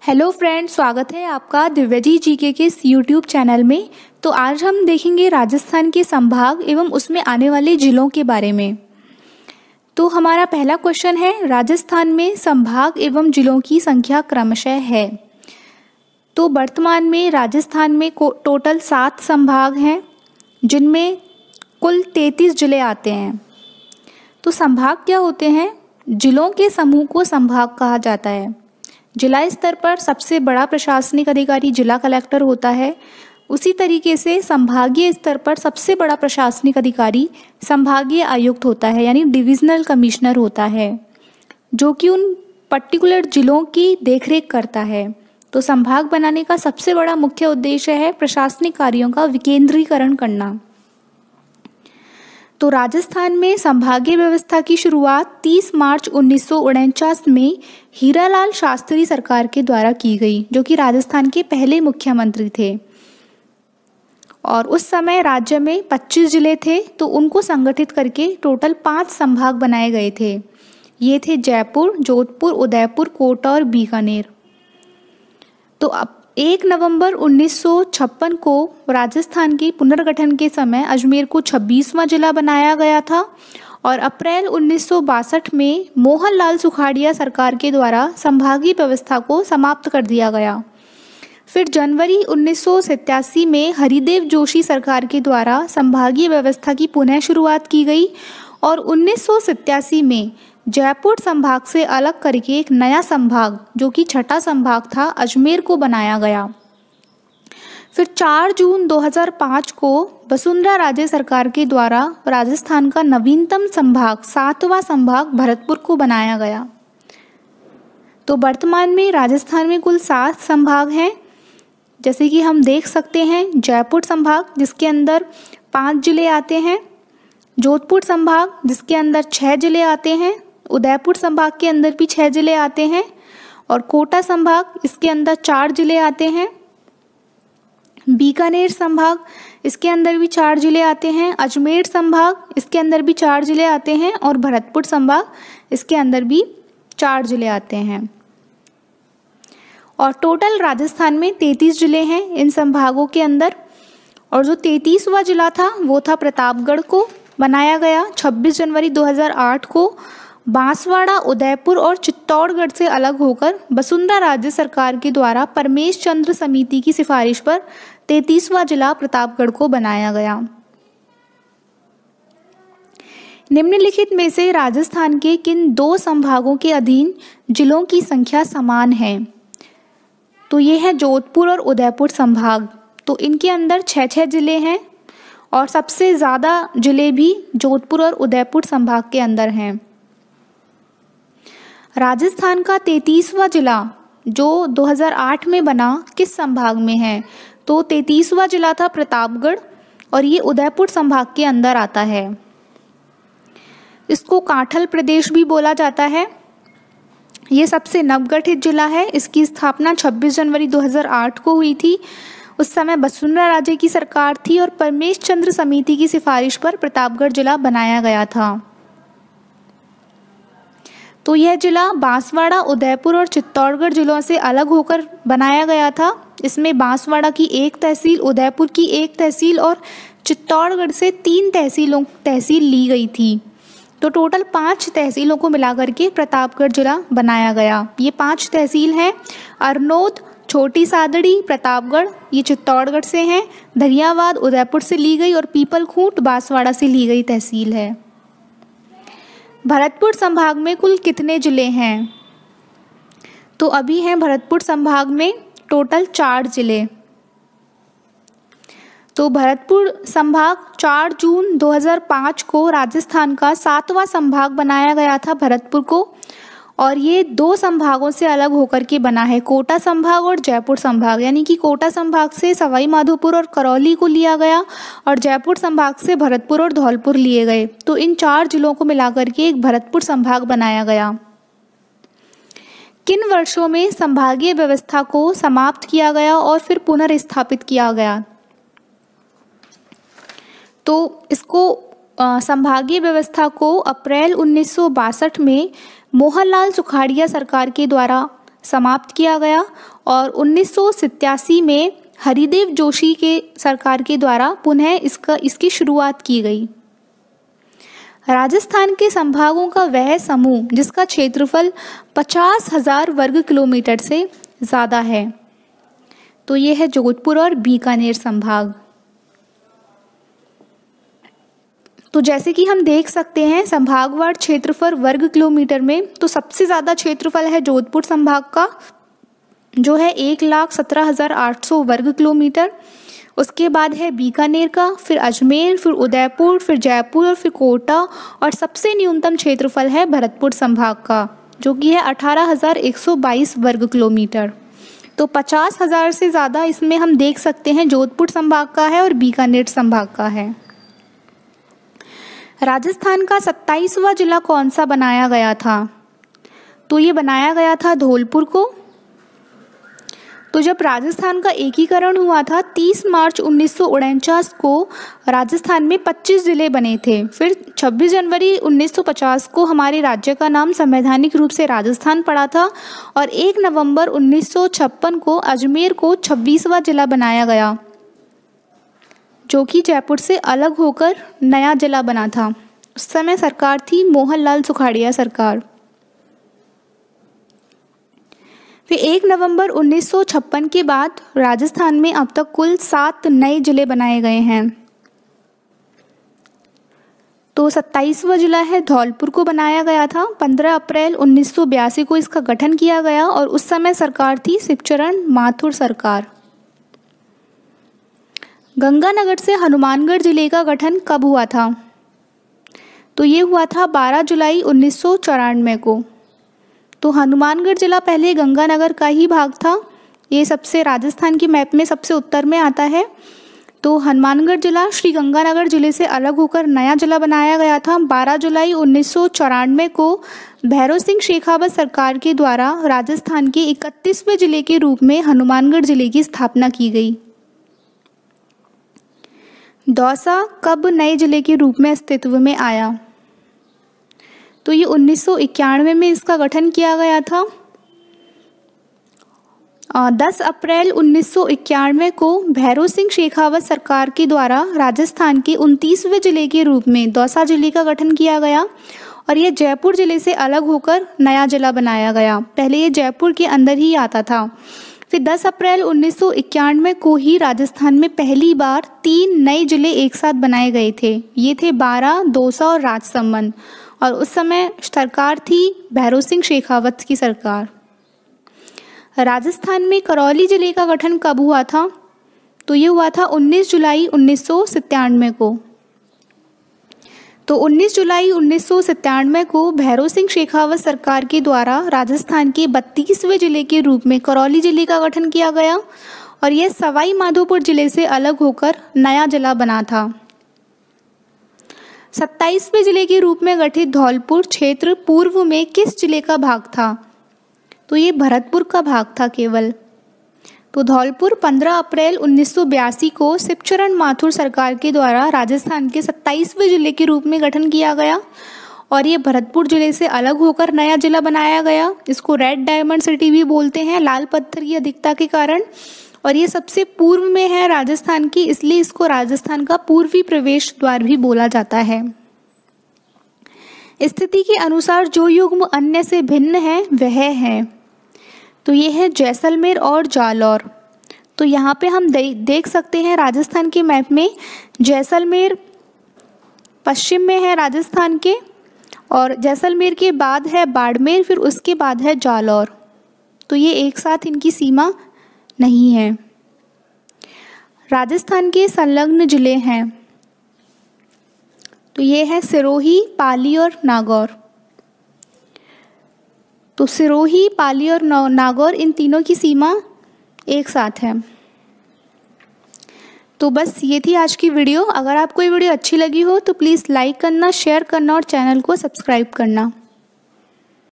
Hello friends, स्वागत है आपका दिव्यजी जीके के इस यूट्यूब चैनल में। तो आज हम देखेंगे राजस्थान के संभाग एवं उसमें आने वाले जिलों के बारे में। तो हमारा पहला क्वेश्चन है, राजस्थान में संभाग एवं जिलों की संख्या क्रमशः है। तो वर्तमान में राजस्थान में टोटल 7 संभाग हैं, जिनमें कुल 33 जिले आते हैं। तो संभाग क्या होते हैं? जिलों के समूह को संभाग कहा जाता है। जिला स्तर पर सबसे बड़ा प्रशासनिक अधिकारी जिला कलेक्टर होता है। उसी तरीके से संभागीय स्तर पर सबसे बड़ा प्रशासनिक अधिकारी संभागीय आयुक्त होता है, यानी डिविजनल कमिश्नर होता है, जो कि उन पर्टिकुलर जिलों की देखरेख करता है। तो संभाग बनाने का सबसे बड़ा मुख्य उद्देश्य है प्रशासनिक कार्यों का विकेंद्रीकरण करना। तो राजस्थान में संभागीय व्यवस्था की शुरुआत 30 मार्च 1949 में हीरालाल शास्त्री सरकार के द्वारा की गई, जो कि राजस्थान के पहले मुख्यमंत्री थे। और उस समय राज्य में 25 जिले थे, तो उनको संगठित करके टोटल 5 संभाग बनाए गए थे। ये थे जयपुर, जोधपुर, उदयपुर, कोटा और बीकानेर। तो अब 1 नवंबर 1956 को राजस्थान के पुनर्गठन के समय अजमेर को 26वां जिला बनाया गया था और अप्रैल 1962 में मोहनलाल सुखाड़िया सरकार के द्वारा संभागीय व्यवस्था को समाप्त कर दिया गया। फिर जनवरी 1987 में हरिदेव जोशी सरकार के द्वारा संभागीय व्यवस्था की पुनः शुरुआत की गई और 1987 में जयपुर संभाग से अलग करके एक नया संभाग, जो कि छठा संभाग था, अजमेर को बनाया गया। फिर 4 जून 2005 को वसुंधरा राजे सरकार के द्वारा राजस्थान का नवीनतम संभाग 7वां संभाग भरतपुर को बनाया गया। तो वर्तमान में राजस्थान में कुल 7 संभाग हैं, जैसे कि हम देख सकते हैं। जयपुर संभाग, जिसके अंदर 5 जिले आते हैं, जोधपुर संभाग, जिसके अंदर 6 जिले आते हैं, उदयपुर संभाग के अंदर भी 6 जिले आते हैं, और कोटा संभाग, इसके अंदर 4 जिले आते हैं। बीकानेर संभाग, इसके अंदर भी 4 जिले आते हैं। अजमेर संभाग, इसके अंदर भी 4 जिले आते हैं, और भरतपुर संभाग, इसके अंदर भी 4 जिले आते हैं। और टोटल राजस्थान में 33 जिले हैं इन संभागों के अंदर। और जो 33वां जिला था वो था प्रतापगढ़ को बनाया गया 26 जनवरी 2008 को। बांसवाड़ा, उदयपुर और चित्तौड़गढ़ से अलग होकर वसुंधरा राज्य सरकार के द्वारा परमेश चंद्र समिति की सिफारिश पर 33वां जिला प्रतापगढ़ को बनाया गया। निम्नलिखित में से राजस्थान के किन 2 संभागों के अधीन जिलों की संख्या समान है? तो ये है जोधपुर और उदयपुर संभाग। तो इनके अंदर 6 जिले हैं और सबसे ज़्यादा जिले भी जोधपुर और उदयपुर संभाग के अंदर हैं। राजस्थान का 33वां जिला जो 2008 में बना, किस संभाग में है? तो 33वां जिला था प्रतापगढ़ और ये उदयपुर संभाग के अंदर आता है। इसको कांठल प्रदेश भी बोला जाता है। ये सबसे नवगठित जिला है। इसकी स्थापना 26 जनवरी 2008 को हुई थी। उस समय वसुंधरा राजे की सरकार थी और परमेश चंद्र समिति की सिफारिश पर प्रतापगढ़ जिला बनाया गया था। तो यह जिला बांसवाड़ा, उदयपुर और चित्तौड़गढ़ जिलों से अलग होकर बनाया गया था। इसमें बांसवाड़ा की 1 तहसील, उदयपुर की 1 तहसील और चित्तौड़गढ़ से 3 तहसील ली गई थी। तो टोटल 5 तहसीलों को मिलाकर के प्रतापगढ़ जिला बनाया गया। ये 5 तहसील हैं: अरनोद, छोटी सादड़ी, प्रतापगढ़, ये चित्तौड़गढ़ से हैं, धरियावाद उदयपुर से ली गई और पीपलखूंट बांसवाड़ा से ली गई तहसील है। भरतपुर संभाग में कुल कितने जिले हैं? तो अभी हैं भरतपुर संभाग में टोटल 4 जिले। तो भरतपुर संभाग 4 जून 2005 को राजस्थान का 7वां संभाग बनाया गया था भरतपुर को, और ये 2 संभागों से अलग होकर के बना है, कोटा संभाग और जयपुर संभाग। यानी कि कोटा संभाग से सवाई माधोपुर और करौली को लिया गया और जयपुर संभाग से भरतपुर और धौलपुर लिए गए। तो इन 4 जिलों को मिलाकर के एक भरतपुर संभाग बनाया गया। किन वर्षों में संभागीय व्यवस्था को समाप्त किया गया और फिर पुनर्स्थापित किया गया? तो इसको संभागीय व्यवस्था को अप्रैल 1962 में मोहनलाल सुखाड़िया सरकार के द्वारा समाप्त किया गया और 1987 में हरिदेव जोशी के सरकार के द्वारा पुनः इसकी शुरुआत की गई। राजस्थान के संभागों का वह समूह जिसका क्षेत्रफल 50,000 वर्ग किलोमीटर से ज़्यादा है, तो ये है जोधपुर और बीकानेर संभाग। तो जैसे कि हम देख सकते हैं संभागवार क्षेत्रफल वर्ग किलोमीटर में, तो सबसे ज़्यादा क्षेत्रफल है जोधपुर संभाग का जो है 1,17,800 वर्ग किलोमीटर। उसके बाद है बीकानेर का, फिर अजमेर, फिर उदयपुर, फिर जयपुर और फिर कोटा, और सबसे न्यूनतम क्षेत्रफल है भरतपुर संभाग का जो कि है 18,122 वर्ग किलोमीटर। तो 50,000 से ज़्यादा इसमें हम देख सकते हैं जोधपुर संभाग का है और बीकानेर संभाग का है। राजस्थान का 27वां जिला कौन सा बनाया गया था? तो ये बनाया गया था धौलपुर को। तो जब राजस्थान का एकीकरण हुआ था 30 मार्च 1949 को राजस्थान में 25 जिले बने थे। फिर 26 जनवरी 1950 को हमारे राज्य का नाम संवैधानिक रूप से राजस्थान पड़ा था और 1 नवंबर 1956 को अजमेर को 26वां जिला बनाया गया जो कि जयपुर से अलग होकर नया जिला बना था। उस समय सरकार थी मोहनलाल सुखाड़िया सरकार। फिर 1 नवंबर 1956 के बाद राजस्थान में अब तक कुल 7 नए जिले बनाए गए हैं। तो 27वां जिला है धौलपुर को बनाया गया था। 15 अप्रैल 1982 को इसका गठन किया गया और उस समय सरकार थी शिवचरण माथुर सरकार। गंगानगर से हनुमानगढ़ जिले का गठन कब हुआ था? तो ये हुआ था 12 जुलाई 1994 को। तो हनुमानगढ़ जिला पहले गंगानगर का ही भाग था। ये सबसे राजस्थान की मैप में सबसे उत्तर में आता है। तो हनुमानगढ़ जिला श्री गंगानगर जिले से अलग होकर नया जिला बनाया गया था। 12 जुलाई 1994 को भैरव सिंह शेखावत सरकार के द्वारा राजस्थान के 31वें जिले के रूप में हनुमानगढ़ जिले की स्थापना की गई। दौसा कब नए जिले के रूप में अस्तित्व में आया? तो ये 1991 में इसका गठन किया गया था। 10 अप्रैल 1991 को भैरव सिंह शेखावत सरकार के द्वारा राजस्थान के 29वें जिले के रूप में दौसा जिले का गठन किया गया और ये जयपुर जिले से अलग होकर नया जिला बनाया गया। पहले ये जयपुर के अंदर ही आता था। फिर 10 अप्रैल 1991 को ही राजस्थान में पहली बार 3 नए जिले एक साथ बनाए गए थे। ये थे बारां, दौसा और राजसमंद और उस समय सरकार थी भैरव सिंह शेखावत की सरकार। राजस्थान में करौली जिले का गठन कब हुआ था? तो ये हुआ था 19 जुलाई 1997 को। तो 19 जुलाई 1997 को भैरव सिंह शेखावत सरकार के द्वारा राजस्थान के 32वें जिले के रूप में करौली जिले का गठन किया गया और यह सवाई माधोपुर जिले से अलग होकर नया जिला बना था। 27वें जिले के रूप में गठित धौलपुर क्षेत्र पूर्व में किस जिले का भाग था? तो ये भरतपुर का भाग था केवल। तो धौलपुर 15 अप्रैल 1982 को शिवचरण माथुर सरकार के द्वारा राजस्थान के 27वें जिले के रूप में गठन किया गया और ये भरतपुर जिले से अलग होकर नया जिला बनाया गया। इसको रेड डायमंड सिटी भी बोलते हैं लाल पत्थर की अधिकता के कारण और ये सबसे पूर्व में है राजस्थान की, इसलिए इसको राजस्थान का पूर्वी प्रवेश द्वार भी बोला जाता है। स्थिति के अनुसार जो युग्म अन्य से भिन्न है वह है, तो ये है जैसलमेर और जालौर। तो यहाँ पे हम देख सकते हैं राजस्थान के मैप में जैसलमेर पश्चिम में है राजस्थान के और जैसलमेर के बाद है बाड़मेर, फिर उसके बाद है जालौर। तो ये एक साथ इनकी सीमा नहीं है। राजस्थान के संलग्न जिले हैं, तो ये है सिरोही, पाली और नागौर। तो सिरोही, पाली और नागौर इन तीनों की सीमा एक साथ है। तो बस ये थी आज की वीडियो। अगर आपको ये वीडियो अच्छी लगी हो तो प्लीज़ लाइक करना, शेयर करना और चैनल को सब्सक्राइब करना।